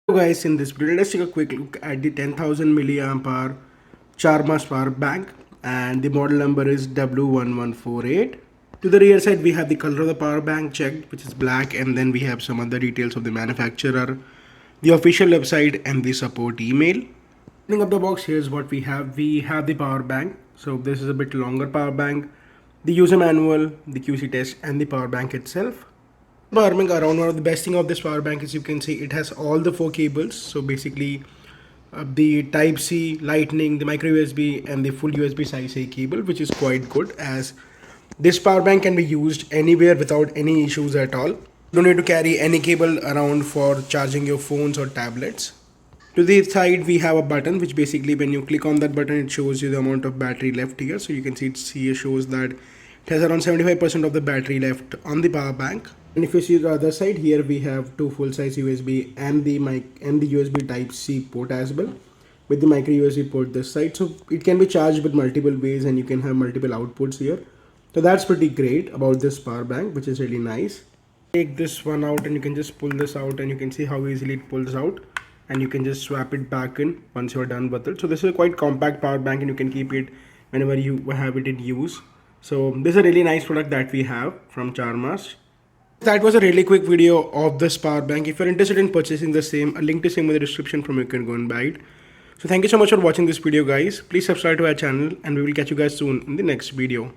So guys, in this video, let's take a quick look at the 10,000 milliamp hour Charmast power bank, and the model number is W1148. To the rear side, we have the color of the power bank checked, which is black, and then we have some other details of the manufacturer, the official website, and the support email. Opening up the box, here's what we have. We have the power bank. So this is a bit longer power bank, the user manual, the QC test, and the power bank itself. Power bank around, one of the best thing of this power bank is you can see it has all the 4 cables. So basically the type C, lightning, the micro USB, and the full USB size A cable, which is quite good, as this power bank can be used anywhere without any issues at all. You don't need to carry any cable around for charging your phones or tablets. To the side, we have a button, which basically when you click on that button, it shows you the amount of battery left here. So you can see it here shows that it has around 75% of the battery left on the power bank. And if you see the other side, here we have 2 full-size USB and the mic and the USB Type C port as well, with the micro USB port this side. So it can be charged with multiple ways, and you can have multiple outputs here. So that's pretty great about this power bank, which is really nice. Take this one out, and you can just pull this out, and you can see how easily it pulls out, and you can just swap it back in once you're done with it. So this is a quite compact power bank, and you can keep it whenever you have it in use. So this is a really nice product that we have from Charmast. That was a really quick video of this power bank. If you're interested in purchasing the same, a link to same in the description from you can go and buy it. So thank you so much for watching this video, guys. Please subscribe to our channel, and we will catch you guys soon in the next video.